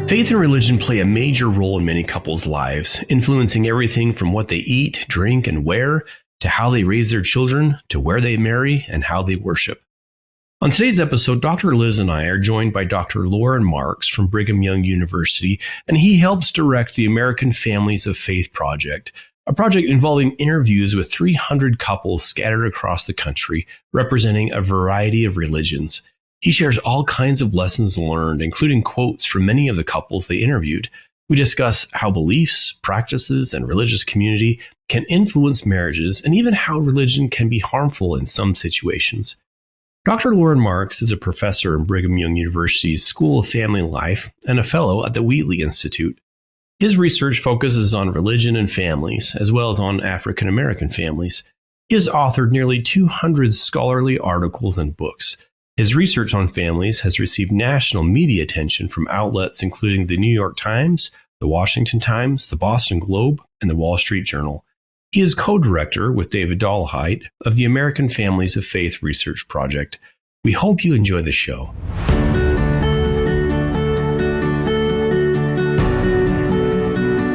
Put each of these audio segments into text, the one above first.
Faith and religion play a major role in many couples' lives, influencing everything from what they eat, drink, and wear, to how they raise their children, to where they marry, and how they worship. On today's episode, Dr. Liz and I are joined by Dr. Loren Marks from Brigham Young University, and he helps direct the American Families of Faith project, a project involving interviews with 300 couples scattered across the country, representing a variety of religions. He shares all kinds of lessons learned, including quotes from many of the couples they interviewed. We discuss how beliefs, practices, and religious community can influence marriages, and even how religion can be harmful in some situations. Dr. Loren Marks is a professor in Brigham Young University's School of Family Life and a fellow at the Wheatley Institute. His research focuses on religion and families, as well as on African American families. He has authored nearly 200 scholarly articles and books. His research on families has received national media attention from outlets including the New York Times, the Washington Times, the Boston Globe, and the Wall Street Journal. He is co-director with David Dolhite of the American Families of Faith Research Project. We hope you enjoy the show.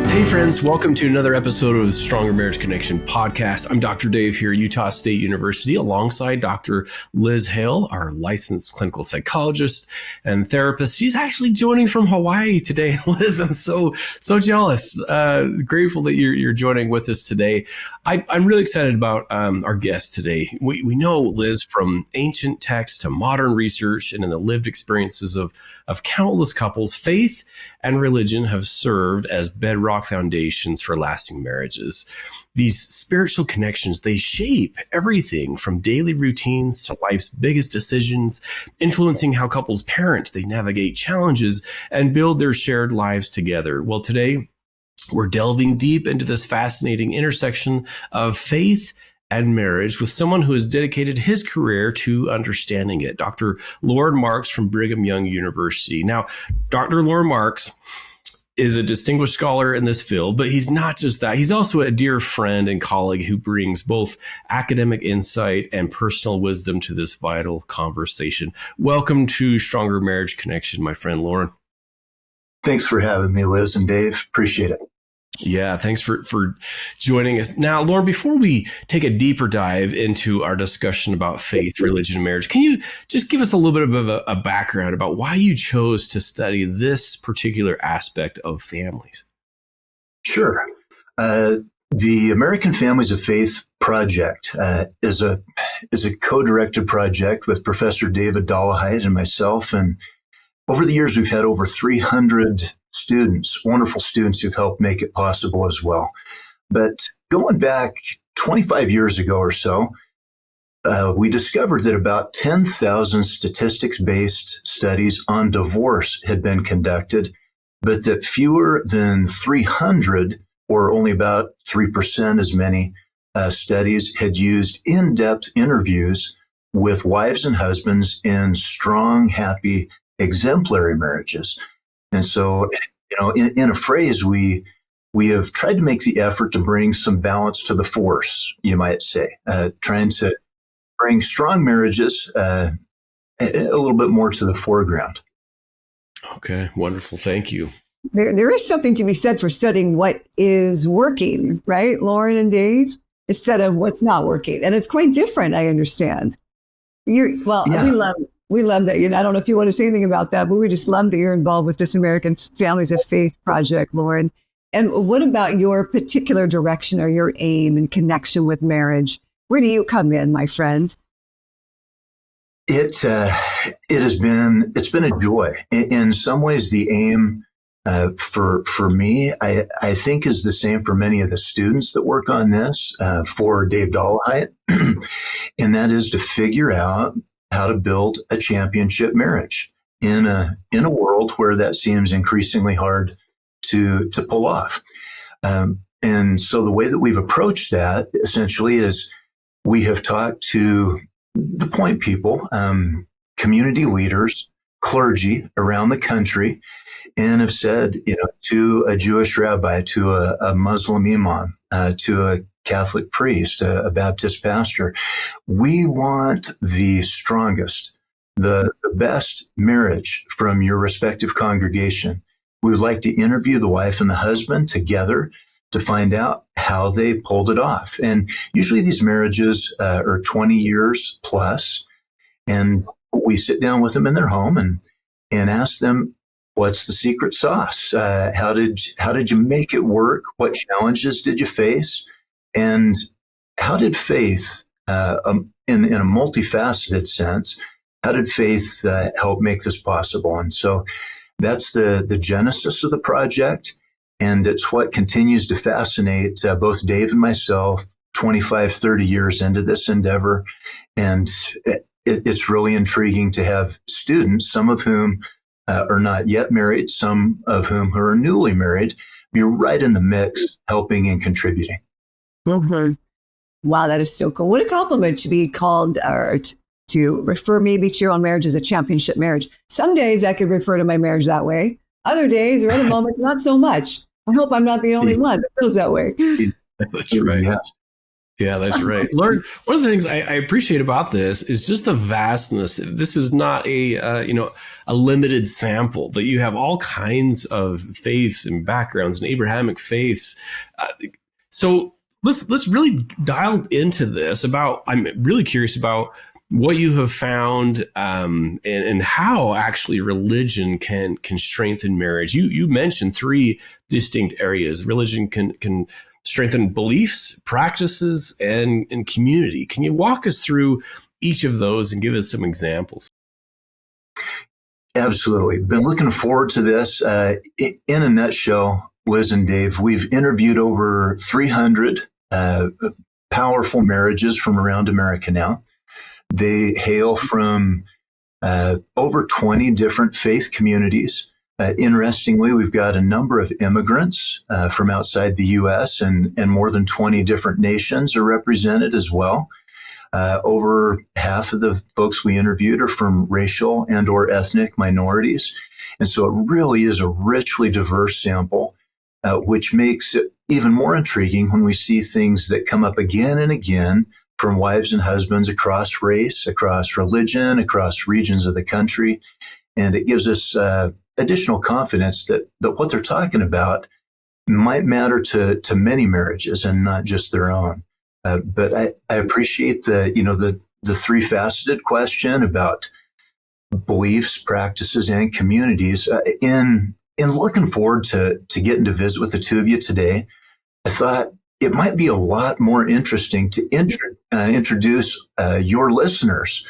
Hey friends, welcome to another episode of Stronger Marriage Connection podcast. I'm Dr. Dave here at Utah State University alongside Dr. Liz Hale, our licensed clinical psychologist and therapist. She's actually joining from Hawaii today. Liz, I'm so jealous. Grateful that you're joining with us today. I'm really excited about our guest today. We know Liz from ancient texts to modern research and in the lived experiences of countless couples. Faith and religion have served as bedrock foundations for lasting marriages. These spiritual connections, they shape everything from daily routines to life's biggest decisions, influencing how couples parent, they navigate challenges, and build their shared lives together. Well, today, we're delving deep into this fascinating intersection of faith and marriage with someone who has dedicated his career to understanding it, Dr. Loren Marks from Brigham Young University. Now, Dr. Loren Marks is a distinguished scholar in this field, but he's not just that. He's also a dear friend and colleague who brings both academic insight and personal wisdom to this vital conversation. Welcome to Stronger Marriage Connection, my friend Loren. Thanks for having me, Liz and Dave. Appreciate it. Yeah, thanks for joining us. Now, Loren, before we take a deeper dive into our discussion about faith, religion, and marriage, can you just give us a little bit of a background about why you chose to study this particular aspect of families? Sure. The American Families of Faith project is a co-directed project with Professor David Dolhite and myself. And over the years, we've had over 300 students, wonderful students who've helped make it possible as well. But going back 25 years ago or so, we discovered that about 10,000 statistics-based studies on divorce had been conducted, but that fewer than 300, or only about 3% as many studies, had used in-depth interviews with wives and husbands in strong, happy, exemplary marriages. And so, in a phrase, we have tried to make the effort to bring some balance to the force, you might say, trying to bring strong marriages a little bit more to the foreground. Okay, wonderful. Thank you. There is something to be said for studying what is working, right, Loren and Dave, instead of what's not working. And it's quite different, I understand. We love that. I don't know if you want to say anything about that, but we just love that you're involved with this American Families of Faith project, Loren. And what about your particular direction or your aim and connection with marriage? Where do you come in, my friend? It's been a joy. In some ways, the aim for me, I think is the same for many of the students that work on this for Dave Dolhite, and that is to figure out how to build a championship marriage in a world where that seems increasingly hard to pull off. And so the way that we've approached that essentially is we have talked to the point people, community leaders, clergy around the country, and have said, to a Jewish rabbi, to a Muslim imam, to a Catholic priest, a Baptist pastor, we want the strongest, the best marriage from your respective congregation. we would like to interview the wife and the husband together to find out how they pulled it off. And usually these marriages are 20 years plus. And we sit down with them in their home and ask them, what's the secret sauce? How did you make it work? What challenges did you face? And how did faith, in a multifaceted sense, how did faith help make this possible? And so that's the genesis of the project. And it's what continues to fascinate both Dave and myself 25, 30 years into this endeavor. And it's really intriguing to have students, some of whom are not yet married, some of whom are newly married, be right in the mix, helping and contributing. Mm-hmm. Wow, that is so cool. What a compliment to be called or to refer maybe to your own marriage as a championship marriage. Some days I could refer to my marriage that way. Other days or other moments, not so much. I hope I'm not the only one that feels that way. That's right. Yeah, that's right. Loren, one of the things I appreciate about this is just the vastness. This is not a limited sample, that you have all kinds of faiths and backgrounds and Abrahamic faiths. So let's really dial into this. I'm really curious about what you have found and how actually religion can strengthen marriage. You mentioned three distinct areas. Religion can strengthen beliefs, practices, and community. Can you walk us through each of those and give us some examples? Absolutely. Been looking forward to this. In a nutshell, Liz and Dave, we've interviewed over 300 powerful marriages from around America now. They hail from over 20 different faith communities. Interestingly, we've got a number of immigrants from outside the U.S. and more than 20 different nations are represented as well. Over half of the folks we interviewed are from racial and or ethnic minorities. And so it really is a richly diverse sample, which makes it even more intriguing when we see things that come up again and again from wives and husbands across race, across religion, across regions of the country. And it gives us additional confidence that what they're talking about might matter to many marriages and not just their own. But I appreciate the three-faceted question about beliefs, practices, and communities. In looking forward to getting to visit with the two of you today, I thought it might be a lot more interesting to introduce your listeners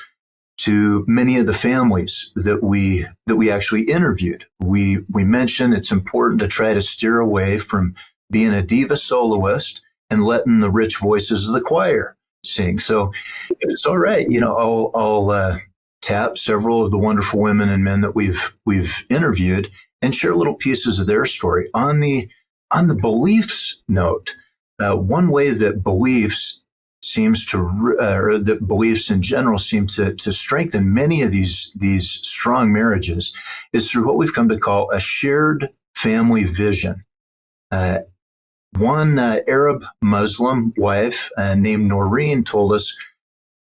to many of the families that we actually interviewed. We mentioned it's important to try to steer away from being a diva soloist and letting the rich voices of the choir sing. So if it's all right, I'll tap several of the wonderful women and men that we've interviewed and share little pieces of their story. On the beliefs note, one way that beliefs in general seem to strengthen many of these strong marriages is through what we've come to call a shared family vision. One Arab Muslim wife named Noreen told us,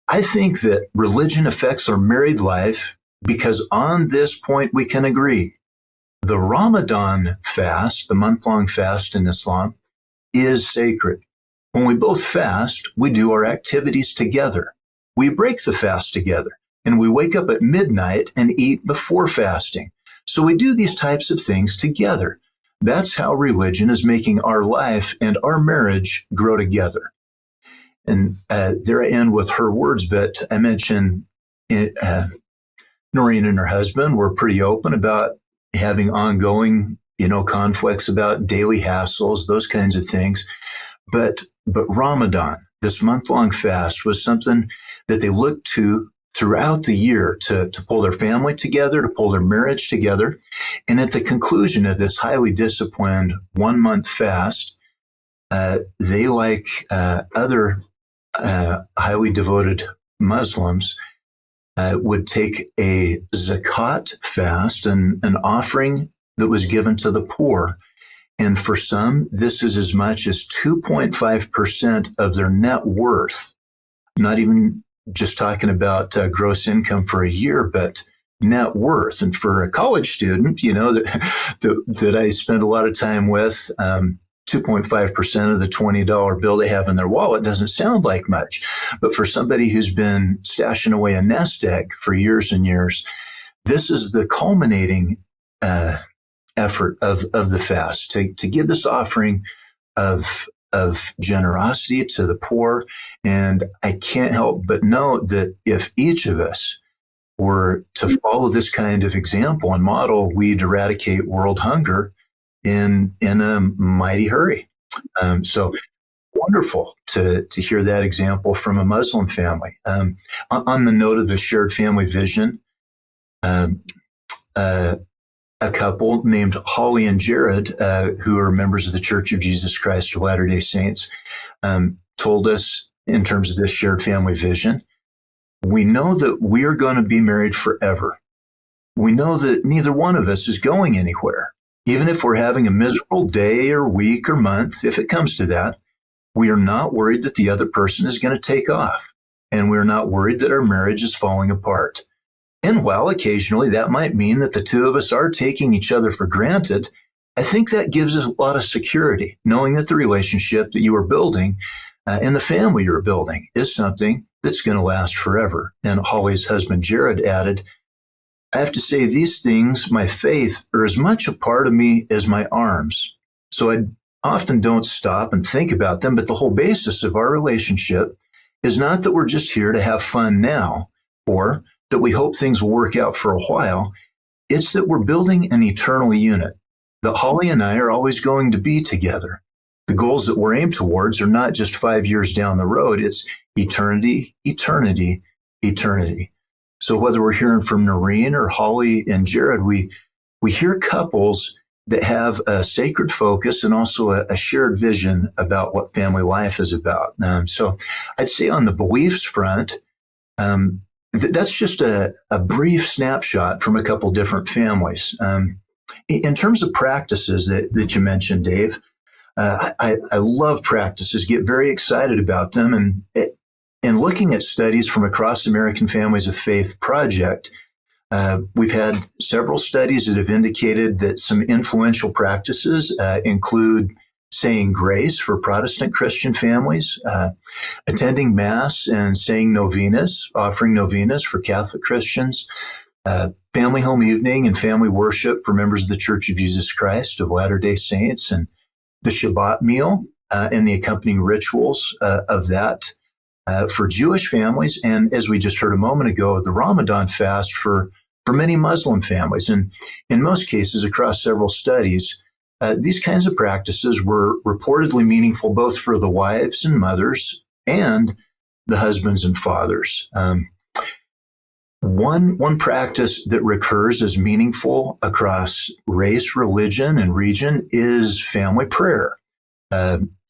I think that religion affects our married life because on this point we can agree. The Ramadan fast, the month-long fast in Islam, is sacred. When we both fast, we do our activities together. We break the fast together, and we wake up at midnight and eat before fasting. So we do these types of things together. That's how religion is making our life and our marriage grow together. And there I end with her words, but I mentioned Noreen and her husband were pretty open about having ongoing, conflicts about daily hassles, those kinds of things. But Ramadan, this month-long fast, was something that they looked to throughout the year to pull their family together, to pull their marriage together. And at the conclusion of this highly disciplined 1-month fast, they, like other highly devoted Muslims, would take a zakat fast, an offering that was given to the poor. And for some, this is as much as 2.5% of their net worth. I'm not even just talking about gross income for a year, but net worth. And for a college student, that I spend a lot of time with, 2.5% of the $20 bill they have in their wallet doesn't sound like much. But for somebody who's been stashing away a nest egg for years and years, this is the culminating effort of the fast, to give this offering of generosity to the poor. And I can't help but note that if each of us were to follow this kind of example and model, we'd eradicate world hunger in a mighty hurry. So wonderful to hear that example from a Muslim family. On the note of the shared family vision, a couple named Holly and Jared, who are members of the Church of Jesus Christ of Latter-day Saints, told us in terms of this shared family vision, we know that we are going to be married forever. We know that neither one of us is going anywhere. Even if we're having a miserable day or week or month, if it comes to that, we are not worried that the other person is going to take off. And we're not worried that our marriage is falling apart. And while occasionally that might mean that the two of us are taking each other for granted, I think that gives us a lot of security, knowing that the relationship that you are building and the family you're building is something that's going to last forever. And Holly's husband, Jared, added, I have to say these things, my faith, are as much a part of me as my arms. So I often don't stop and think about them, but the whole basis of our relationship is not that we're just here to have fun now, or that we hope things will work out for a while. It's that we're building an eternal unit, that Holly and I are always going to be together. The goals that we're aimed towards are not just 5 years down the road. It's eternity, eternity, eternity. So whether we're hearing from Noreen or Holly and Jared, we hear couples that have a sacred focus and also a shared vision about what family life is about. So I'd say on the beliefs front, that's just a brief snapshot from a couple different families. In terms of practices that you mentioned, Dave, I love practices, get very excited about them. And looking at studies from across American Families of Faith Project, we've had several studies that have indicated that some influential practices include saying grace for Protestant Christian families, attending Mass and saying novenas, offering novenas for Catholic Christians, family home evening and family worship for members of the Church of Jesus Christ of Latter-day Saints, and the Shabbat meal and the accompanying rituals of that for Jewish families. And as we just heard a moment ago, the Ramadan fast for many Muslim families. And in most cases, across several studies, these kinds of practices were reportedly meaningful both for the wives and mothers and the husbands and fathers. One practice that recurs as meaningful across race, religion, and region is family prayer.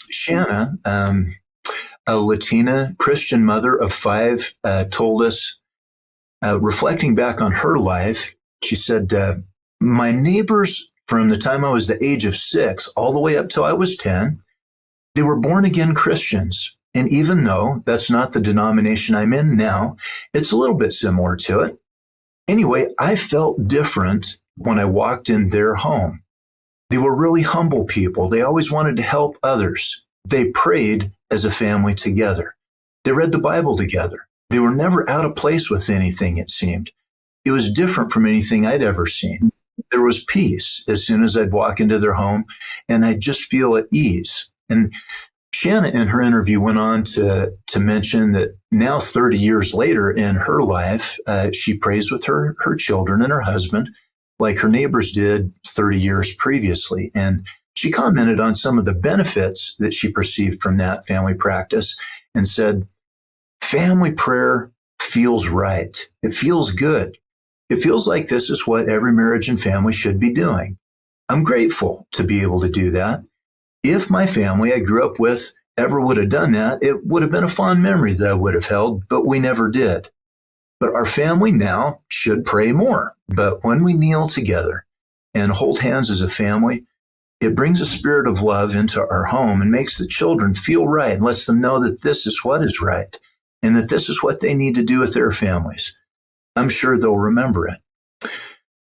Shanna, a Latina Christian mother of 5, told us, reflecting back on her life, she said, my neighbors from the time I was the age of 6 all the way up till I was 10, they were born again Christians. And even though that's not the denomination I'm in now, it's a little bit similar to it. Anyway, I felt different when I walked in their home. They were really humble people. They always wanted to help others. They prayed as a family together. They read the Bible together. They were never out of place with anything, it seemed. It was different from anything I'd ever seen. There was peace as soon as I'd walk into their home, and I'd just feel at ease. And Shanna, in her interview, went on to mention that now 30 years later in her life, she prays with her children and her husband like her neighbors did 30 years previously. And she commented on some of the benefits that she perceived from that family practice and said, family prayer feels right. It feels good. It feels like this is what every marriage and family should be doing. I'm grateful to be able to do that. If my family I grew up with ever would have done that, it would have been a fond memory that I would have held, but we never did. But our family now should pray more. But when we kneel together and hold hands as a family, it brings a spirit of love into our home and makes the children feel right and lets them know that this is what is right and that this is what they need to do with their families. I'm sure they'll remember it.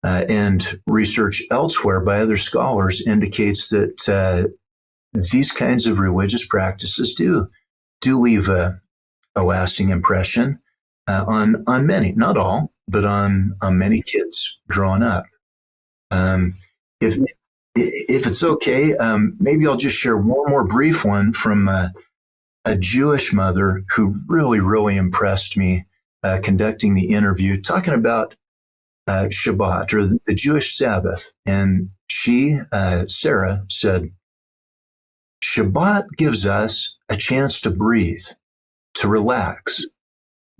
And research elsewhere by other scholars indicates that these kinds of religious practices do leave a lasting impression on many, not all, but on many kids growing up. If it's okay, maybe I'll just share one more brief one from a Jewish mother who really, really impressed me conducting the interview, talking about Shabbat, or the Jewish Sabbath. And she, Sarah, said, Shabbat gives us a chance to breathe, to relax.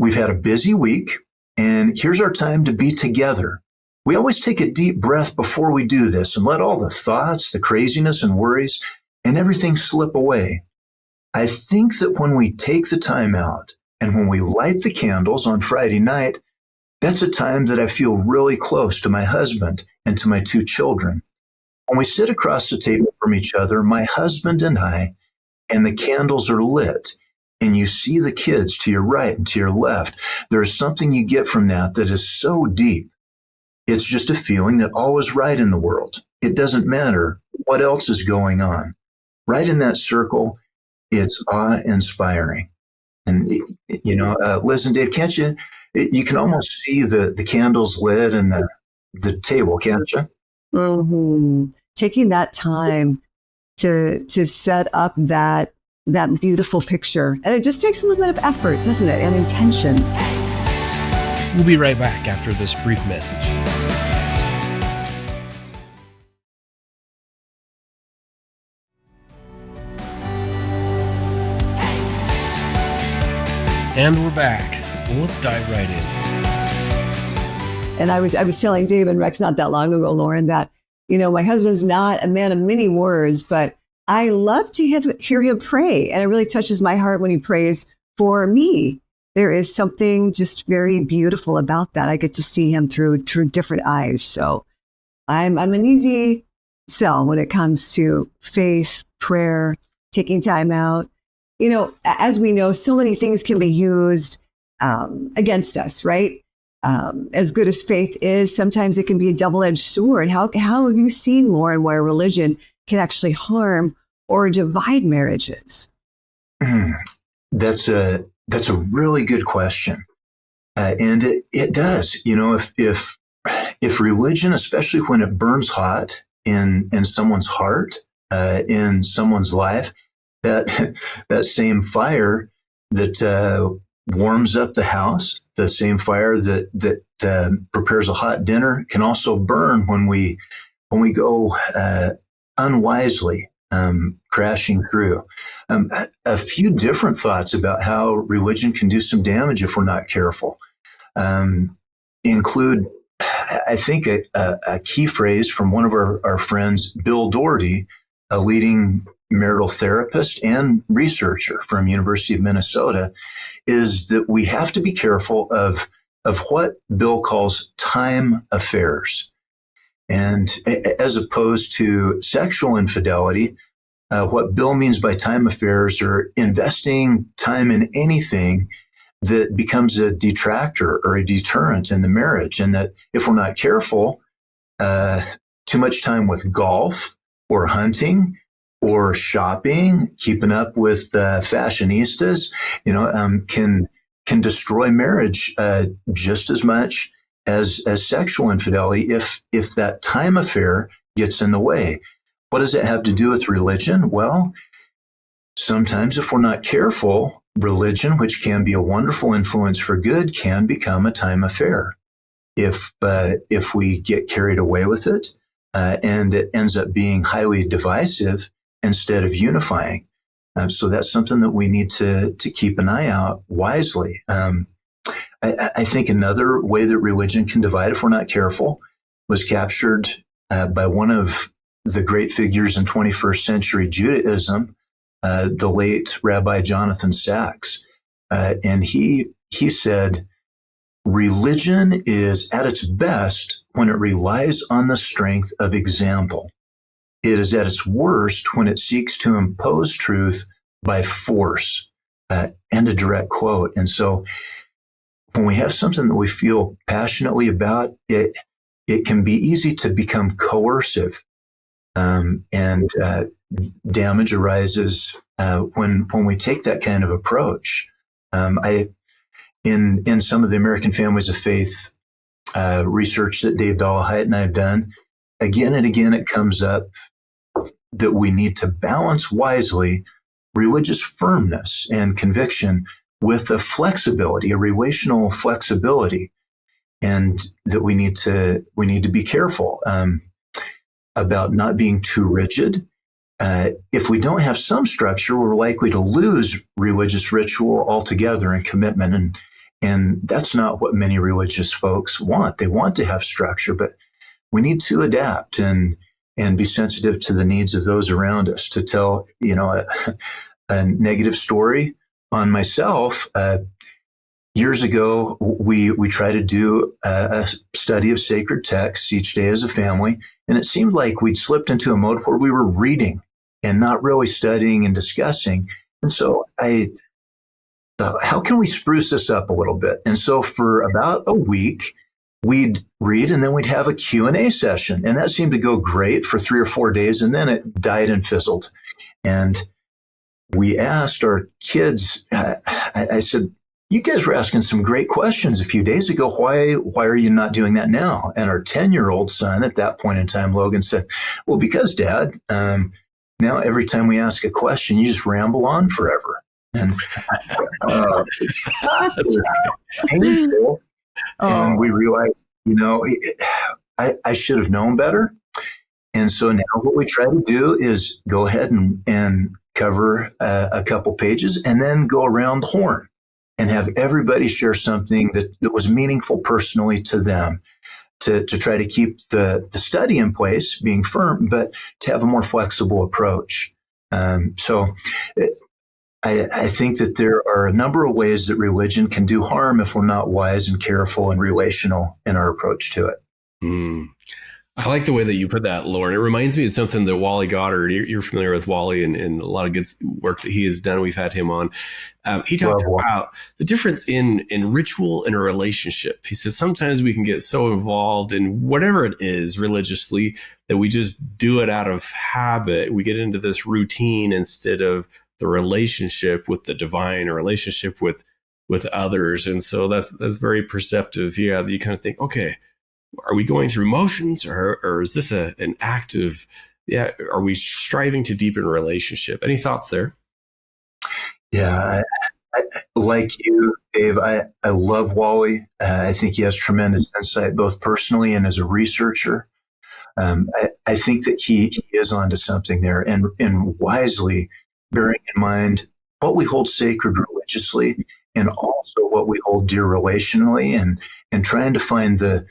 We've had a busy week, and here's our time to be together. We always take a deep breath before we do this and let all the thoughts, the craziness and worries, and everything slip away. I think that when we take the time out and when we light the candles on Friday night, that's a time that I feel really close to my husband and to my 2 children. When we sit across the table from each other, my husband and I, and the candles are lit, and you see the kids to your right and to your left, there is something you get from that is so deep. It's just a feeling that all is right in the world. It doesn't matter what else is going on. Right in that circle, it's awe-inspiring. And, Liz and Dave, can't you? You can almost see the candles lit and the table, can't you? Mm-hmm. Taking that time to set up that beautiful picture. And it just takes a little bit of effort, doesn't it? And intention. We'll be right back after this brief message. And we're back. Well, let's dive right in. And I was telling Dave and Rex not that long ago, Loren, that, my husband's not a man of many words, but I love to hear him pray. And it really touches my heart when he prays for me. There is something just very beautiful about that. I get to see him through different eyes. So I'm an easy sell when it comes to faith, prayer, taking time out. As we know, so many things can be used against us, right? As good as faith is, sometimes it can be a double-edged sword. How have you seen, Loren, where religion can actually harm or divide marriages? That's a really good question, and it does. If religion, especially when it burns hot in someone's heart, in someone's life, that same fire that warms up the house, the same fire that prepares a hot dinner, can also burn when we go unwisely crashing through. A few different thoughts about how religion can do some damage if we're not careful include, I think, a key phrase from one of our friends, Bill Doherty, a leading marital therapist and researcher from University of Minnesota, is that we have to be careful of what Bill calls time affairs. And as opposed to sexual infidelity, what Bill means by time affairs are investing time in anything that becomes a detractor or a deterrent in the marriage. And that if we're not careful, too much time with golf or hunting or shopping, keeping up with fashionistas, can destroy marriage just as much as sexual infidelity if that time affair gets in the way. What does it have to do with religion? Well, sometimes if we're not careful, religion, which can be a wonderful influence for good, can become a time affair if we get carried away with it, and it ends up being highly divisive instead of unifying. So that's something that we need to keep an eye out wisely. I think another way that religion can divide, if we're not careful, was captured by one of the great figures in 21st century Judaism, the late Rabbi Jonathan Sacks. And he said, religion is at its best when it relies on the strength of example. It is at its worst when it seeks to impose truth by force. End a direct quote. And so when we have something that we feel passionately about, it it can be easy to become coercive, and damage arises when we take that kind of approach. In some of the American Families of Faith research that Dave Dollahite and I have done, again and again it comes up that we need to balance wisely religious firmness and conviction with a flexibility, a relational flexibility, and that we need to be careful about not being too rigid. If we don't have some structure, we're likely to lose religious ritual altogether and commitment, and that's not what many religious folks want. They want to have structure, but we need to adapt and be sensitive to the needs of those around us. To tell, a negative story on myself, years ago, we tried to do a study of sacred texts each day as a family, and it seemed like we'd slipped into a mode where we were reading and not really studying and discussing. And so I thought, how can we spruce this up a little bit? And so for about a week, we'd read and then we'd have a Q&A session. And that seemed to go great for 3 or 4 days, and then it died and fizzled. And we asked our kids, I said, you guys were asking some great questions a few days ago. Why are you not doing that now? And our 10-year-old son at that point in time, Logan, said, well, because Dad, now every time we ask a question, you just ramble on forever. And it's painful. And we realized, I should have known better. And so now what we try to do is go ahead and cover a couple pages and then go around the horn and have everybody share something that was meaningful personally to them, to try to keep the study in place, being firm, but to have a more flexible approach. So I think that there are a number of ways that religion can do harm if we're not wise and careful and relational in our approach to it. I like the way that you put that, Loren. It reminds me of something that Wally Goddard, you're familiar with Wally and a lot of good work that he has done. We've had him on. He talked about the difference in ritual and a relationship. He says sometimes we can get so involved in whatever it is religiously that we just do it out of habit. We get into this routine instead of the relationship with the divine or relationship with others. And so that's very perceptive. Yeah, you kind of think, okay, are we going through motions or is this an act of, are we striving to deepen a relationship? Any thoughts there? Yeah, I like you, Dave, I love Wally. I think he has tremendous insight, both personally and as a researcher. I think that he is onto something there, and wisely bearing in mind what we hold sacred religiously and also what we hold dear relationally, and trying to find the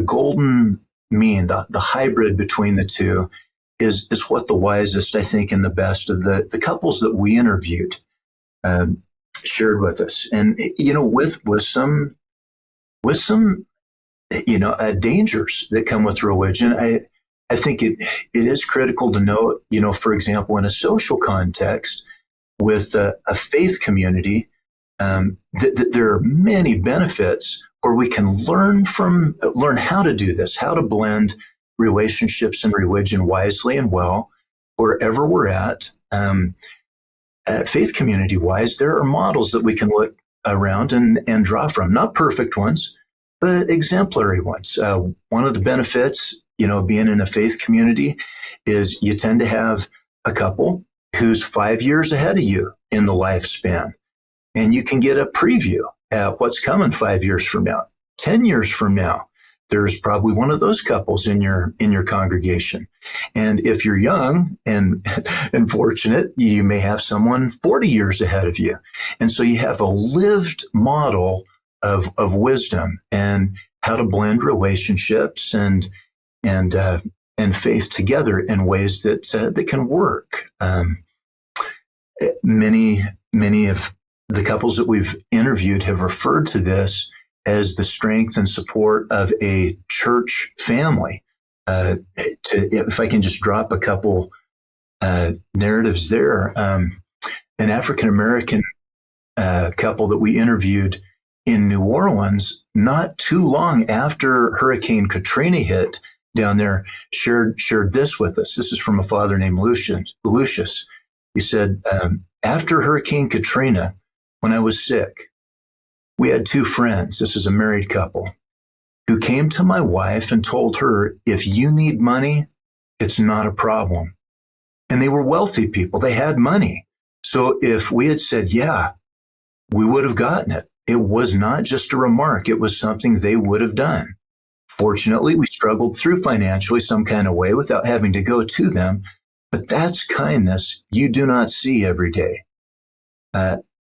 golden mean, the hybrid between the two is what the wisest, I think, and the best of the couples that we interviewed shared with us. And, with some dangers that come with religion, I think it is critical to note, for example, in a social context with a faith community, that there are many benefits where we can learn how to do this, how to blend relationships and religion wisely and well, wherever we're at. Faith community wise, there are models that we can look around and draw from, not perfect ones, but exemplary ones. One of the benefits, being in a faith community is you tend to have a couple who's 5 years ahead of you in the lifespan. And you can get a preview at what's coming 5 years from now, 10 years from now. There's probably one of those couples in your congregation. And if you're young and fortunate, you may have someone 40 years ahead of you. And so you have a lived model of wisdom and how to blend relationships and faith together in ways that can work. Many of the couples that we've interviewed have referred to this as the strength and support of a church family. If I can just drop a couple narratives there, an African-American couple that we interviewed in New Orleans, not too long after Hurricane Katrina hit down there, shared this with us. This is from a father named Lucius. He said, after Hurricane Katrina, when I was sick, we had two friends, this is a married couple, who came to my wife and told her, if you need money, it's not a problem. And they were wealthy people. They had money. So if we had said, yeah, we would have gotten it. It was not just a remark. It was something they would have done. Fortunately, we struggled through financially some kind of way without having to go to them. But that's kindness you do not see every day.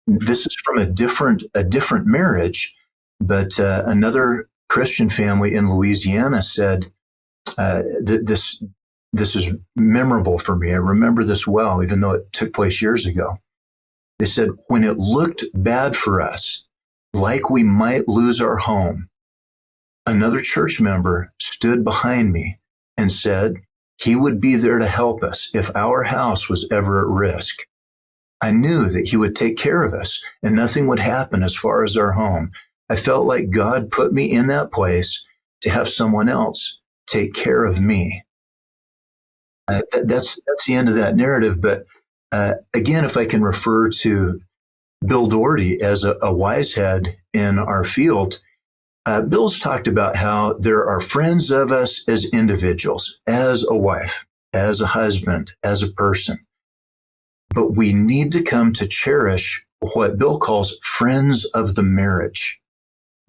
This is from a different marriage, but another Christian family in Louisiana said, this is memorable for me. I remember this well, even though it took place years ago. They said, when it looked bad for us, like we might lose our home, another church member stood behind me and said he would be there to help us if our house was ever at risk. I knew that he would take care of us and nothing would happen as far as our home. I felt like God put me in that place to have someone else take care of me. That's the end of that narrative. But again, if I can refer to Bill Doherty as a wise head in our field, Bill's talked about how there are friends of us as individuals, as a wife, as a husband, as a person. But we need to come to cherish what Bill calls friends of the marriage,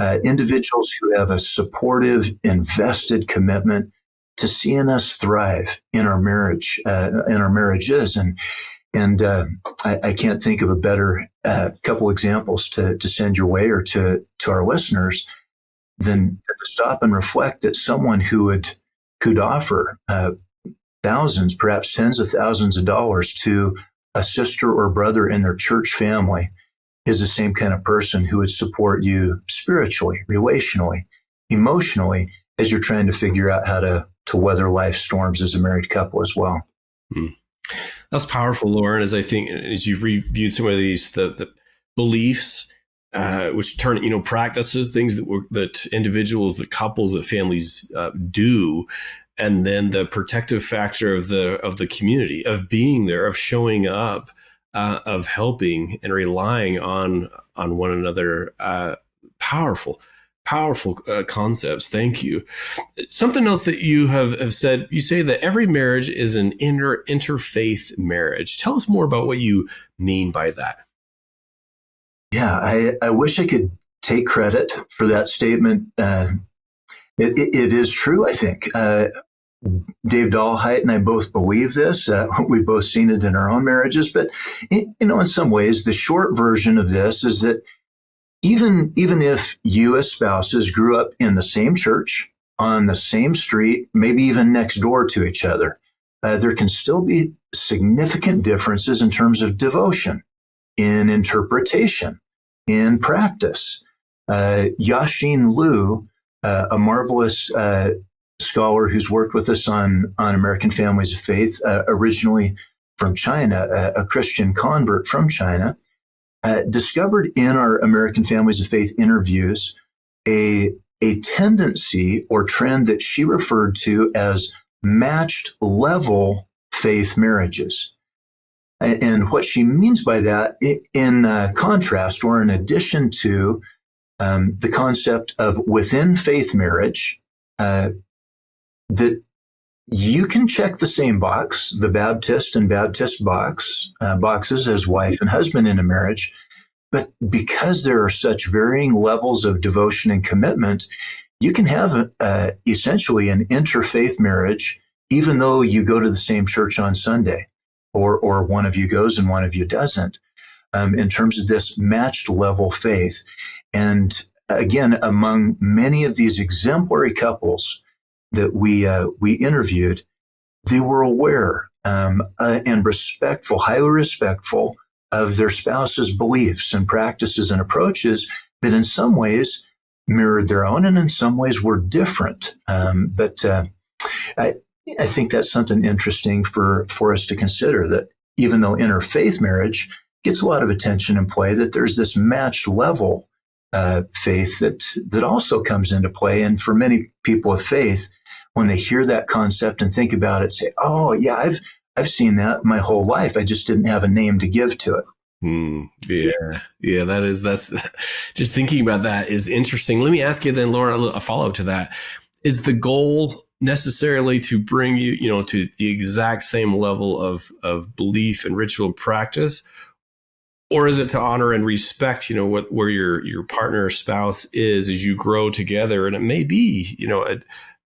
individuals who have a supportive, invested commitment to seeing us thrive in our marriage, in our marriages. And I can't think of a better couple examples to send your way or to our listeners than to stop and reflect that someone who could offer thousands, perhaps tens of thousands of dollars to a sister or brother in their church family is the same kind of person who would support you spiritually, relationally, emotionally, as you're trying to figure out how to weather life storms as a married couple as well. That's powerful, Loren, as I think, as you've reviewed some of these, the beliefs, which turn, practices, things that individuals, that couples, that families do, and then the protective factor of the community, of being there, of showing up, of helping and relying on one another. Powerful concepts. Thank you. Something else that you have said, you say that every marriage is an interfaith marriage. Tell us more about what you mean by that. Yeah, I wish I could take credit for that statement. It is true, I think. Dave Dahlheit and I both believe this. We've both seen it in our own marriages. But, in some ways, the short version of this is that even if you as spouses grew up in the same church, on the same street, maybe even next door to each other, there can still be significant differences in terms of devotion, in interpretation, in practice. Yashin Liu, a marvelous scholar who's worked with us on American Families of Faith, originally from China, a Christian convert from China, discovered in our American Families of Faith interviews a tendency or trend that she referred to as matched level faith marriages. And what she means by that, in contrast or in addition to the concept of within faith marriage, that you can check the same box, the Baptist and Baptist boxes as wife and husband in a marriage, but because there are such varying levels of devotion and commitment, you can have essentially an interfaith marriage, even though you go to the same church on Sunday, or one of you goes and one of you doesn't, in terms of this matched level faith. And again, among many of these exemplary couples that we interviewed, they were aware and respectful, highly respectful of their spouse's beliefs and practices and approaches that in some ways mirrored their own and in some ways were different. But I think that's something interesting for us to consider, that even though interfaith marriage gets a lot of attention and play, that there's this matched level faith that also comes into play. And for many people of faith, when they hear that concept and think about it, say, "Oh, yeah, I've seen that my whole life. I just didn't have a name to give to it." Yeah. That's just thinking about that is interesting. Let me ask you then, Lauren, a follow-up to that. Is the goal necessarily to bring you, to the exact same level of belief and ritual and practice? Or is it to honor and respect, where your partner or spouse is as you grow together? And it may be, a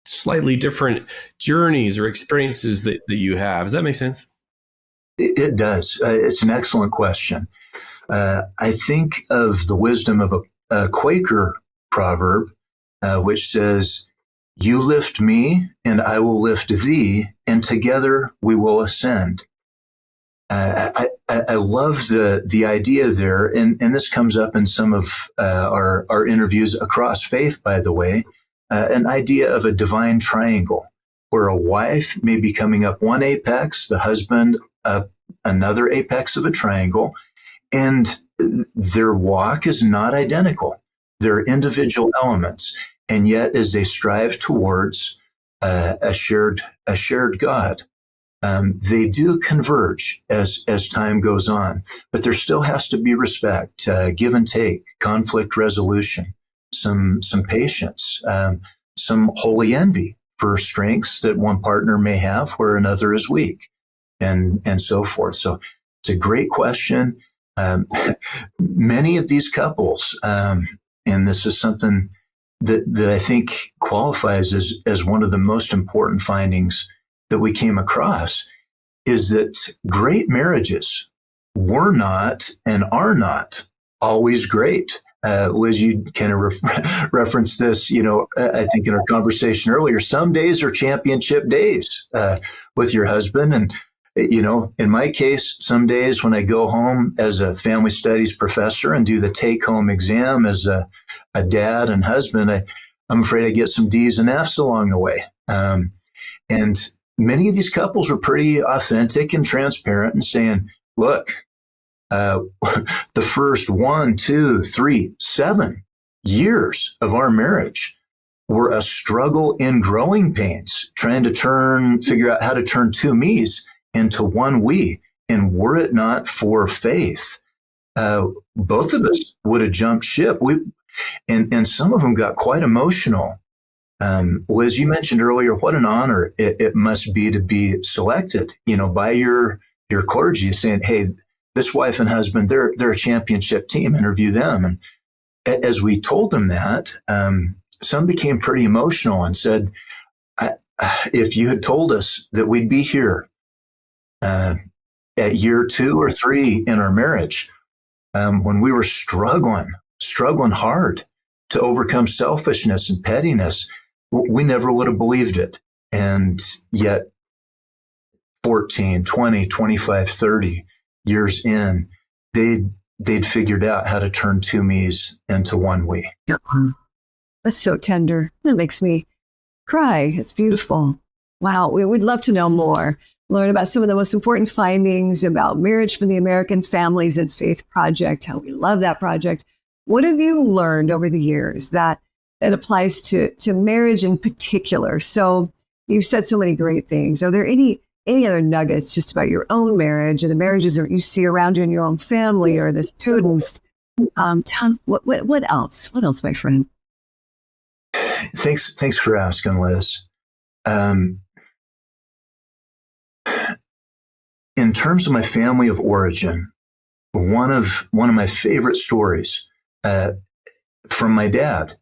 slightly different journeys or experiences that you have. Does that make sense? It does. It's an excellent question. I think of the wisdom of a Quaker proverb, which says, "You lift me and I will lift thee, and together we will ascend." I love the idea there, and this comes up in some of our interviews across faith, by the way, an idea of a divine triangle, where a wife may be coming up one apex, the husband up another apex of a triangle, and their walk is not identical. They're individual elements, and yet as they strive towards a shared God, they do converge as time goes on, but there still has to be respect, give and take, conflict resolution, some patience, some holy envy for strengths that one partner may have where another is weak, and so forth. So it's a great question. Many of these couples, and this is something that I think qualifies as one of the most important findings that we came across, is that great marriages were not and are not always great. Liz, you kind of referenced this, I think in our conversation earlier. Some days are championship days with your husband. And, in my case, some days when I go home as a family studies professor and do the take-home exam as a dad and husband, I'm afraid I get some D's and F's along the way. And many of these couples were pretty authentic and transparent and saying, "Look, the first 1, 2, 3, 7 years of our marriage were a struggle in growing pains, trying to figure out how to turn two me's into one we. And were it not for faith, both of us would have jumped ship." And some of them got quite emotional. Liz, you mentioned earlier what an honor it must be to be selected, by your clergy, saying, "Hey, this wife and husband, they're a championship team. Interview them." And as we told them that, some became pretty emotional and said, "If you had told us that we'd be here at year 2 or 3 in our marriage, when we were struggling hard to overcome selfishness and pettiness, we never would have believed it." And yet 14, 20, 25, 30 years in, they'd figured out how to turn two me's into one we. That's so tender. That makes me cry. It's beautiful. Wow. We would love to know more, learn about some of the most important findings about marriage for the American Families and Faith Project, how we love that project. What have you learned over the years that applies to marriage in particular? So you've said so many great things. Are there any other nuggets just about your own marriage and the marriages that you see around you in your own family or the students? Tom, what else? What else, my friend? Thanks for asking, Liz. In terms of my family of origin, one of my favorite stories from my dad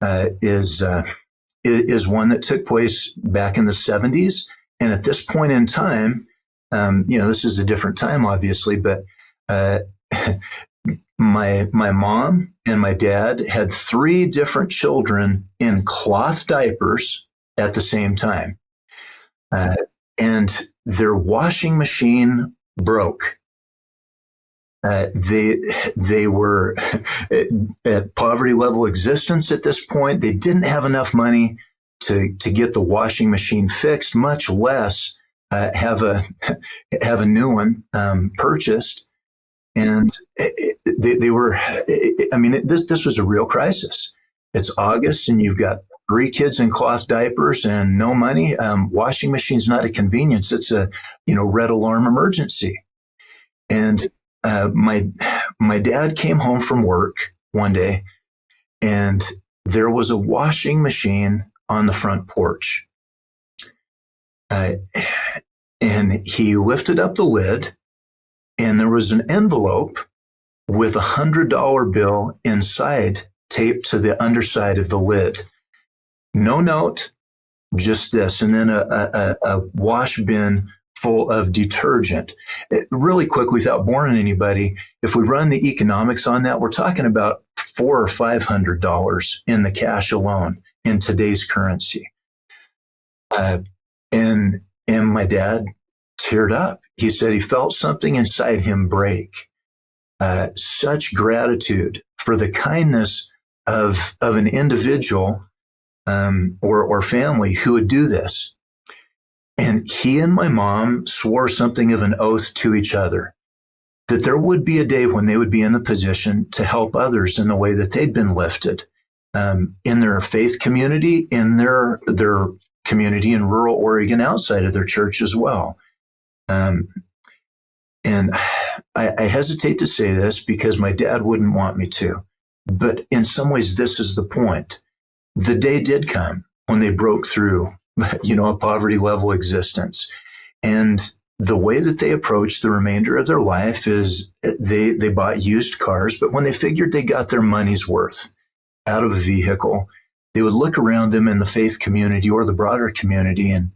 is one that took place back in the 70s. And at this point in time, this is a different time, obviously, but my mom and my dad had 3 different children in cloth diapers at the same time. And their washing machine broke. They were at poverty level existence at this point. They didn't have enough money to get the washing machine fixed, much less have a new one purchased. And they were, this was a real crisis. It's August and you've got 3 kids in cloth diapers and no money. Washing machine's not a convenience. It's a, red alarm emergency. And my dad came home from work one day and there was a washing machine on the front porch. And he lifted up the lid and there was an envelope with $100 bill inside taped to the underside of the lid. No note, just this. And then a wash bin full of detergent. Really quick, without boring anybody, if we run the economics on that, we're talking about $400 or $500 in the cash alone in today's currency. And my dad teared up. He said he felt something inside him break. Such gratitude for the kindness of an individual or family who would do this. And he and my mom swore something of an oath to each other that there would be a day when they would be in the position to help others in the way that they'd been lifted in their faith community, in their community in rural Oregon, outside of their church as well. And I hesitate to say this because my dad wouldn't want me to, but in some ways, this is the point. The day did come when they broke through, a poverty level existence. And the way that they approached the remainder of their life is they bought used cars, but when they figured they got their money's worth out of a vehicle, they would look around them in the faith community or the broader community and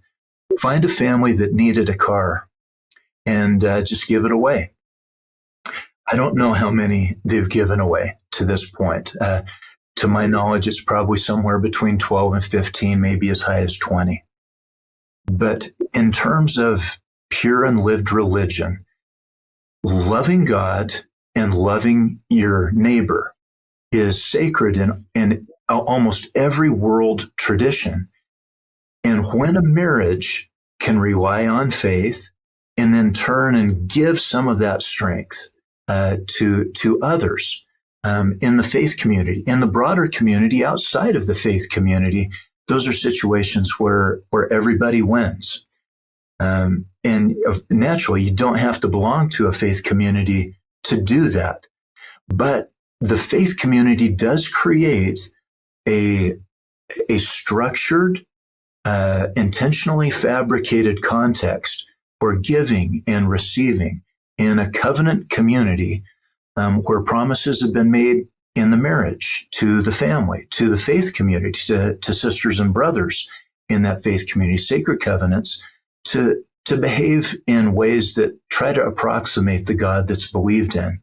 find a family that needed a car and just give it away. I don't know how many they've given away to this point. To my knowledge, it's probably somewhere between 12 and 15, maybe as high as 20. But in terms of pure and lived religion, loving God and loving your neighbor is sacred in almost every world tradition. And when a marriage can rely on faith and then turn and give some of that strength to others in the faith community, in the broader community outside of the faith community, those are situations where everybody wins. And naturally, you don't have to belong to a faith community to do that. But the faith community does create a structured, intentionally fabricated context for giving and receiving in a covenant community where promises have been made in the marriage to the family, to the faith community, to sisters and brothers in that faith community, sacred covenants, to behave in ways that try to approximate the God that's believed in.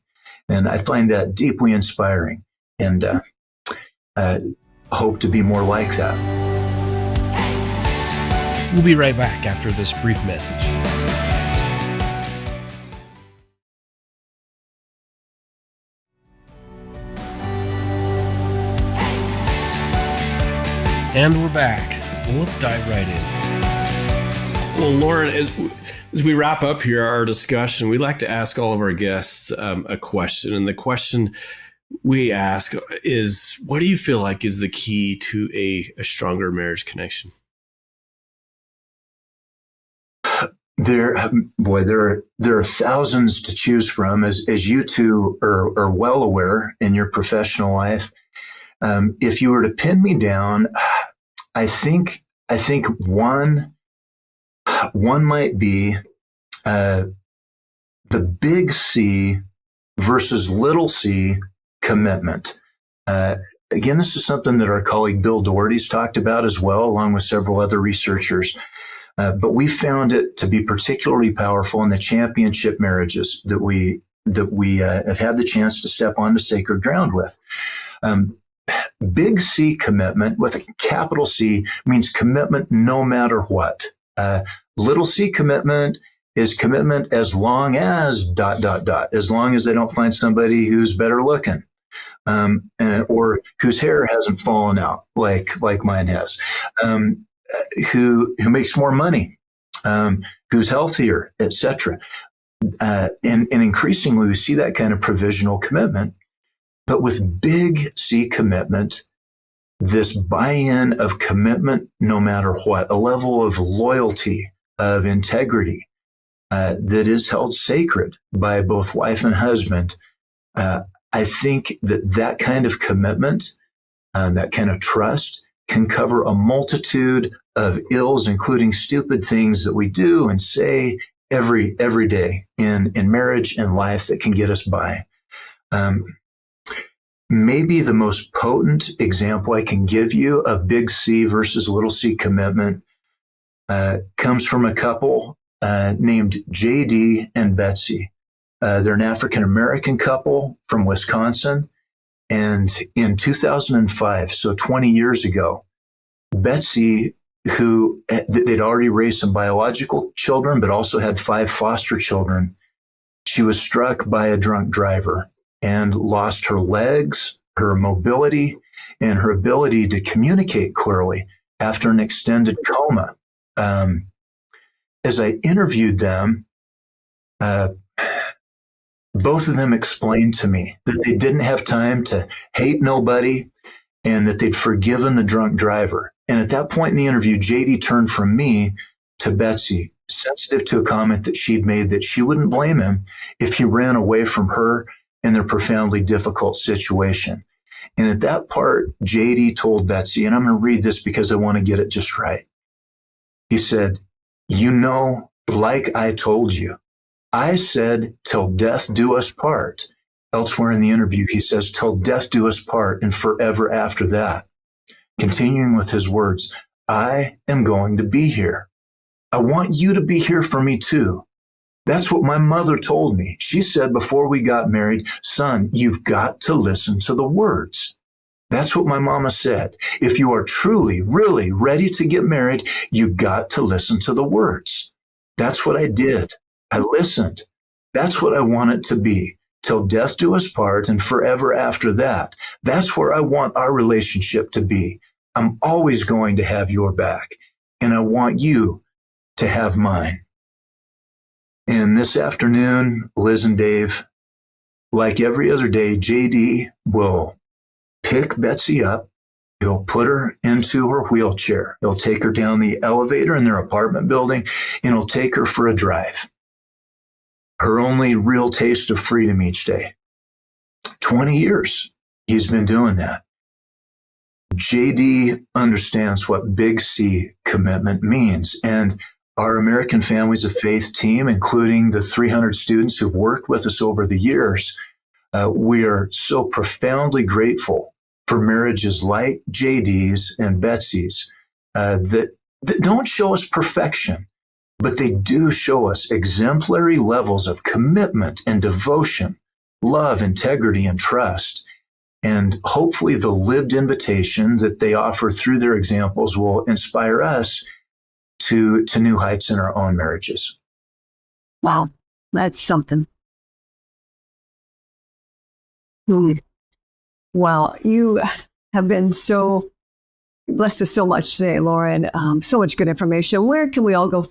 And I find that deeply inspiring and hope to be more like that. We'll be right back after this brief message. And we're back. Well, let's dive right in. Well, Loren, as we wrap up here our discussion, we like to ask all of our guests a question. And the question we ask is, what do you feel like is the key to a stronger marriage connection? There are thousands to choose from, as you two are well aware in your professional life. If you were to pin me down, I think one might be the big C versus little c commitment. Again, this is something that our colleague Bill Doherty's talked about as well, along with several other researchers. But we found it to be particularly powerful in the championship marriages that we have had the chance to step onto sacred ground with. Big C commitment with a capital C means commitment no matter what. Little c commitment is commitment as long as ... as long as they don't find somebody who's better looking, or whose hair hasn't fallen out like mine has, who makes more money, who's healthier, etc. And increasingly, we see that kind of provisional commitment. But with big C commitment, this buy-in of commitment no matter what, a level of loyalty, of integrity that is held sacred by both wife and husband. I think that kind of commitment, that kind of trust can cover a multitude of ills, including stupid things that we do and say every day in marriage and life that can get us by. Maybe the most potent example I can give you of big C versus little c commitment comes from a couple named JD and Betsy. They're an African-American couple from Wisconsin. And in 2005, so 20 years ago, Betsy, who they'd already raised some biological children, but also had 5 foster children, she was struck by a drunk driver and lost her legs, her mobility, and her ability to communicate clearly after an extended coma. As I interviewed them, both of them explained to me that they didn't have time to hate nobody and that they'd forgiven the drunk driver. And at that point in the interview, JD turned from me to Betsy, sensitive to a comment that she'd made that she wouldn't blame him if he ran away from her in their profoundly difficult situation. And at that part, JD told Betsy, and I'm going to read this because I want to get it just right. He said, "You know, like I told you, I said, till death do us part." Elsewhere in the interview, he says, "Till death do us part and forever after that." Continuing with his words, "I am going to be here. I want you to be here for me too. That's what my mother told me. She said before we got married, son, you've got to listen to the words. That's what my mama said. If you are truly, really ready to get married, you got to listen to the words." That's what I did. I listened. That's what I want it to be. Till death do us part and forever after that. That's where I want our relationship to be. I'm always going to have your back, and I want you to have mine. And this afternoon, Liz and Dave, like every other day, JD will pick Betsy up. He'll put her into her wheelchair. He'll take her down the elevator in their apartment building, and he'll take her for a drive. Her only real taste of freedom each day. 20 years he's been doing that. JD understands what big C commitment means, and our American Families of Faith team, including the 300 students who've worked with us over the years, we are so profoundly grateful for marriages like JD's and Betsy's that don't show us perfection, but they do show us exemplary levels of commitment and devotion, love, integrity, and trust. And hopefully the lived invitation that they offer through their examples will inspire us to new heights in our own marriages. Wow, that's something. Wow, you have been so blessed us so much today, Loren. So much good information. Where can we all go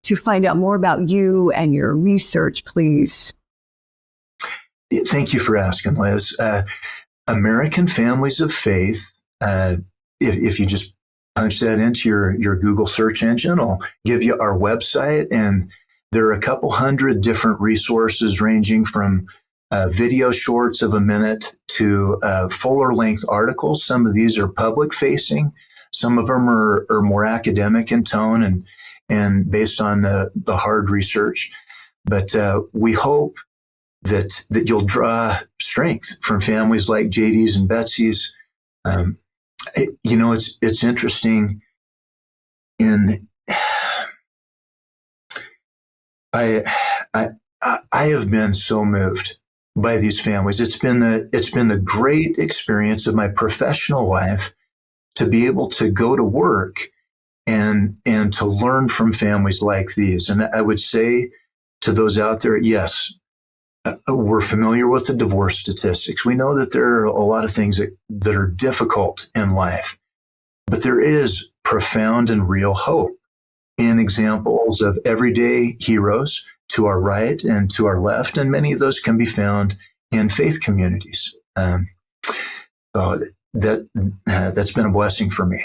to find out more about you and your research, please? Thank you for asking, Liz. American Families of Faith, if you just punch that into your Google search engine, it'll give you our website, and there are a couple hundred different resources ranging from video shorts of a minute to fuller length articles. Some of these are public facing. Some of them are more academic in tone and based on the hard research. But we hope that you'll draw strength from families like JD's and Betsy's. It's interesting. I have been so moved by these families. It's been the great experience of my professional life to be able to go to work and to learn from families like these. And I would say to those out there, yes, we're familiar with the divorce statistics. We know that there are a lot of things that are difficult in life, but there is profound and real hope in examples of everyday heroes to our right and to our left, and many of those can be found in faith communities. So that's been a blessing for me.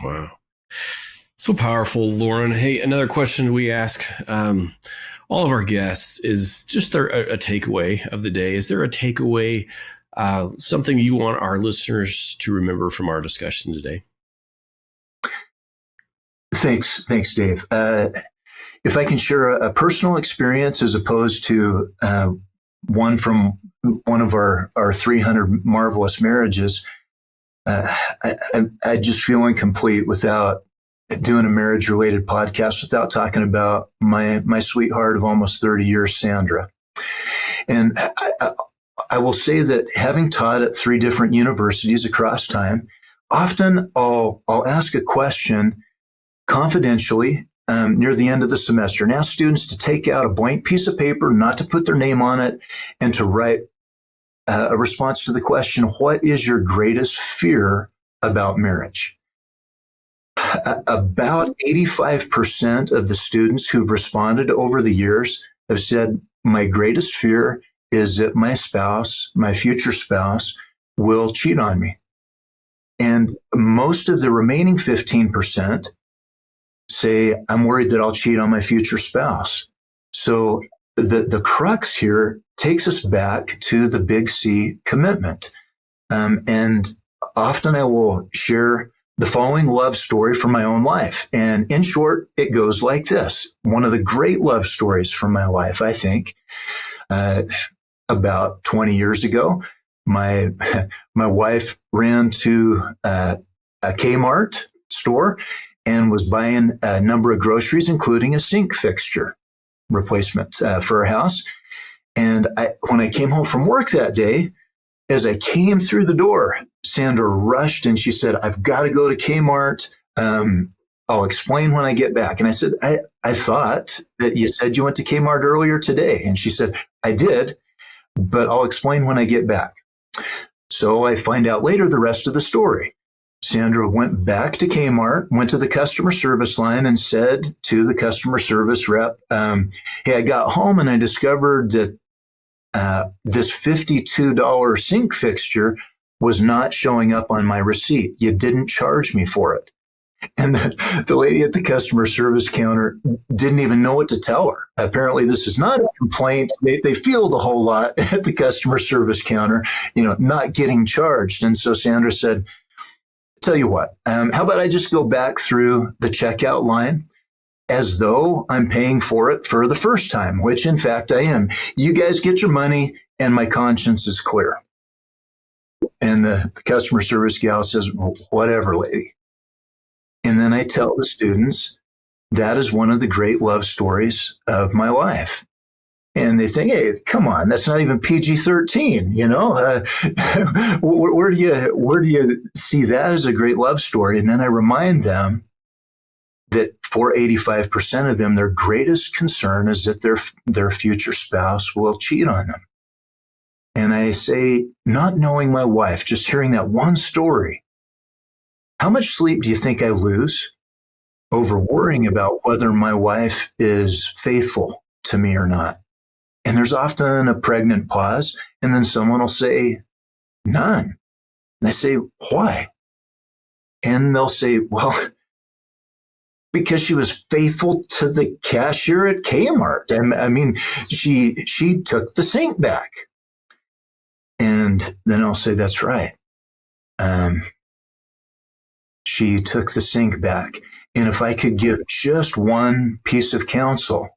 Wow. So powerful, Loren. Hey, another question we ask all of our guests is just a takeaway of the day. Is there a takeaway, something you want our listeners to remember from our discussion today? Thanks, Dave. If I can share a personal experience as opposed to one from one of our 300 marvelous marriages, I just feel incomplete without doing a marriage-related podcast, without talking about my sweetheart of almost 30 years, Sandra. And I will say that having taught at 3 different universities across time, often I'll ask a question confidentially near the end of the semester and ask students to take out a blank piece of paper, not to put their name on it, and to write a response to the question, what is your greatest fear about marriage? About 85% of the students who've responded over the years have said, my greatest fear is that my spouse, my future spouse, will cheat on me. And most of the remaining 15% say, I'm worried that I'll cheat on my future spouse. So the crux here takes us back to the big C, commitment. And often I will share the following love story from my own life. And in short, it goes like this. One of the great love stories from my life, I think, about 20 years ago, my wife ran to a Kmart store and was buying a number of groceries, including a sink fixture replacement for her house. And when I came home from work that day, as I came through the door, Sandra rushed and she said, I've got to go to Kmart. I'll explain when I get back. And I said, I thought that you said you went to Kmart earlier today. And she said, I did, but I'll explain when I get back. So I find out later the rest of the story. Sandra went back to Kmart, went to the customer service line and said to the customer service rep, hey, I got home and I discovered that this $52 sink fixture was not showing up on my receipt. You didn't charge me for it. And the lady at the customer service counter didn't even know what to tell her. Apparently, this is not a complaint. They field a whole lot at the customer service counter, not getting charged. And so Sandra said, tell you what, how about I just go back through the checkout line as though I'm paying for it for the first time, which in fact I am. You guys get your money and my conscience is clear. And the customer service gal says, well, whatever, lady. And then I tell the students, that is one of the great love stories of my life. And they think, hey, come on, that's not even PG-13, where do you see that as a great love story? And then I remind them that for 85% of them, their greatest concern is that their future spouse will cheat on them. And I say, not knowing my wife, just hearing that one story, how much sleep do you think I lose over worrying about whether my wife is faithful to me or not? And there's often a pregnant pause, and then someone will say, none. And I say, why? And they'll say, well, because she was faithful to the cashier at Kmart. I mean, she took the sink back. And then I'll say, that's right. She took the sink back. And if I could give just one piece of counsel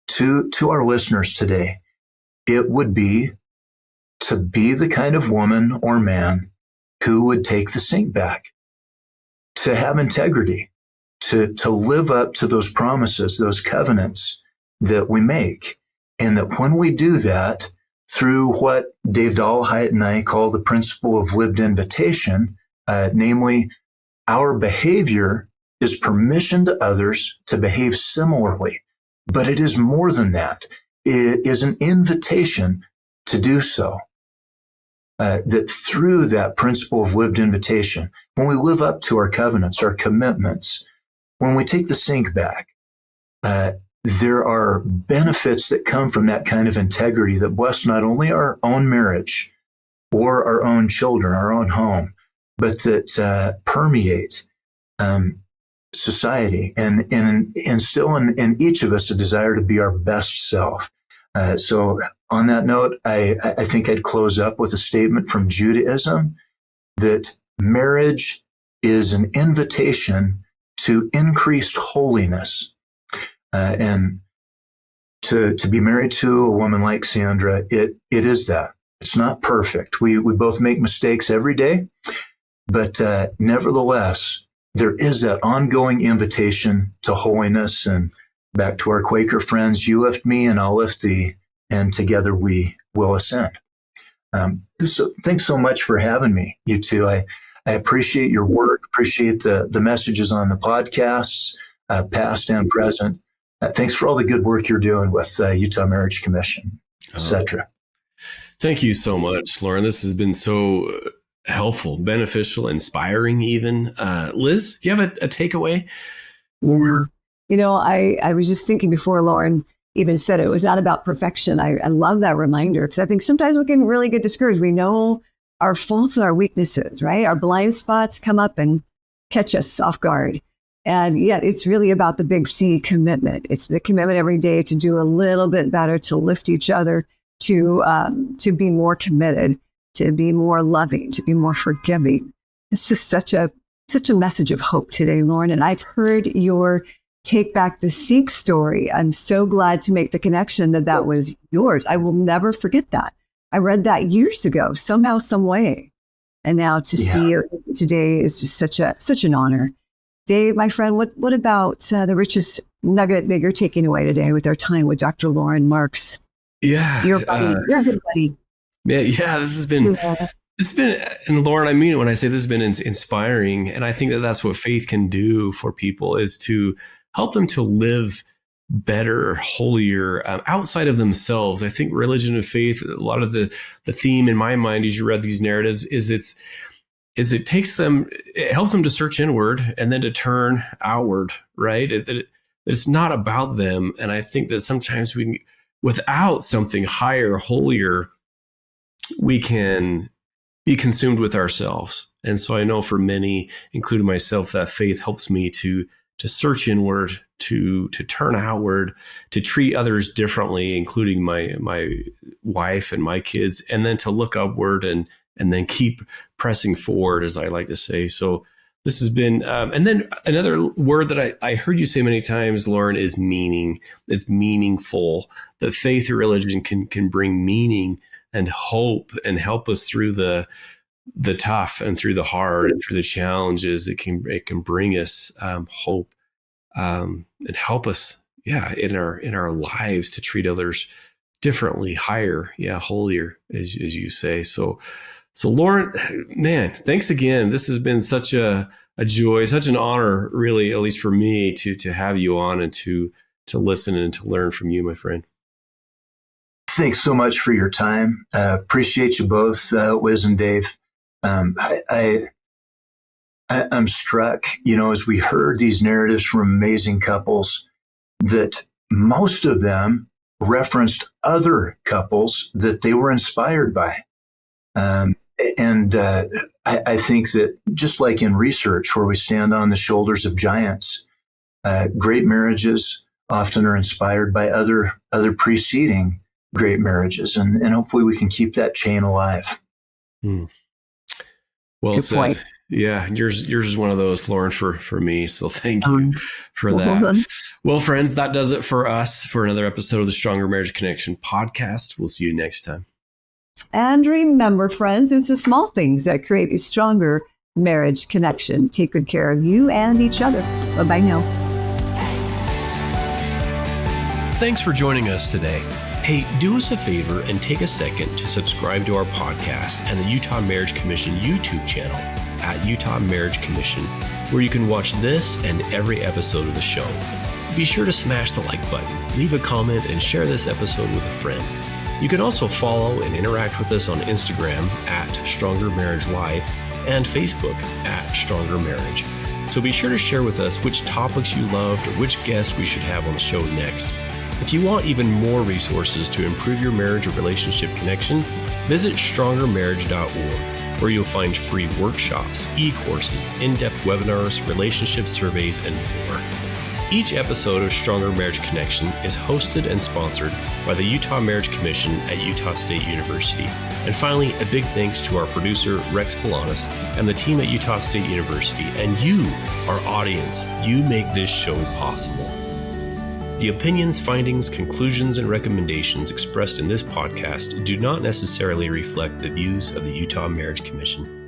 to our listeners today, it would be to be the kind of woman or man who would take the sink back, to have integrity, to live up to those promises, those covenants that we make. And that when we do that, through what Dave Dolehite and I call the principle of lived invitation, namely, our behavior is permission to others to behave similarly. But it is more than that. It is an invitation to do so. That through that principle of lived invitation, when we live up to our covenants, our commitments, when we take the sink back, there are benefits that come from that kind of integrity that bless not only our own marriage or our own children, our own home, but that permeate society and instill in each of us a desire to be our best self. So on that note, I think I'd close up with a statement from Judaism that marriage is an invitation to increased holiness. And to be married to a woman like Sandra, it is that. It's not perfect. We both make mistakes every day, but nevertheless, there is that ongoing invitation to holiness. And back to our Quaker friends, you lift me and I'll lift thee, and together we will ascend. So thanks so much for having me, you two. I appreciate your work, appreciate the messages on the podcasts, past and present. Thanks for all the good work you're doing with Utah Marriage Commission, etc. Thank you so much, Loren. This has been so helpful, beneficial, inspiring even. Liz, do you have a takeaway? You know, I was just thinking before Loren even said it was not about perfection. I love that reminder, because I think sometimes we can really get discouraged. We know our faults and our weaknesses, right? Our blind spots come up and catch us off guard. And yet it's really about the big C, commitment. It's the commitment every day to do a little bit better, to lift each other, to be more committed, to be more loving, to be more forgiving. It's just such a message of hope today, Loren. And I've heard your Take Back the Sink story. I'm so glad to make the connection that was yours. I will never forget that. I read that years ago, somehow, some way. And now to see it today is just such an honor. Dave, my friend, what about the richest nugget that you're taking away today with our time with Dr. Loren Marks? Yeah. You're a good buddy. Yeah, this has been, and Loren, I mean it when I say this has been inspiring. And I think that's what faith can do for people, is to help them to live better, holier, outside of themselves. I think religion and faith, a lot of the theme in my mind as you read these narratives is it helps them to search inward and then to turn outward, right? It's not about them. And I think that sometimes without something higher, holier, we can be consumed with ourselves. And so I know for many, including myself, that faith helps me to search inward, to turn outward, to treat others differently, including my wife and my kids, and then to look upward and then keep pressing forward, as I like to say. So this has been, and then another word that I heard you say many times, Loren, is meaning. It's meaningful. That faith or religion can bring meaning and hope and help us through the tough and through the hard and through the challenges. It can bring us hope and help us, in our lives to treat others differently, higher, holier, as you say. So Loren, man, thanks again. This has been such a joy, such an honor, really, at least for me, to have you on and to listen and to learn from you, my friend. Thanks so much for your time. Appreciate you both, Liz and Dave. I'm struck, as we heard these narratives from amazing couples, that most of them referenced other couples that they were inspired by. I think that just like in research, where we stand on the shoulders of giants, great marriages often are inspired by other preceding great marriages, and hopefully we can keep that chain alive. Well Good said. point. Yeah, yours is one of those, Loren, for me. So thank you for that. Well, friends, that does it for us for another episode of the Stronger Marriage Connection podcast. We'll see you next time. And remember, friends, it's the small things that create a stronger marriage connection. Take good care of you and each other. Bye-bye now. Thanks for joining us today. Hey, do us a favor and take a second to subscribe to our podcast and the Utah Marriage Commission YouTube channel at Utah Marriage Commission, where you can watch this and every episode of the show. Be sure to smash the like button, leave a comment, and share this episode with a friend. You can also follow and interact with us on Instagram at Stronger Marriage Life and Facebook at Stronger Marriage. So be sure to share with us which topics you loved or which guests we should have on the show next. If you want even more resources to improve your marriage or relationship connection, visit strongermarriage.org, where you'll find free workshops, e-courses, in-depth webinars, relationship surveys, and more. Each episode of Stronger Marriage Connection is hosted and sponsored by the Utah Marriage Commission at Utah State University. And finally, a big thanks to our producer, Rex Polanis, and the team at Utah State University, and you, our audience. You make this show possible. The opinions, findings, conclusions, and recommendations expressed in this podcast do not necessarily reflect the views of the Utah Marriage Commission.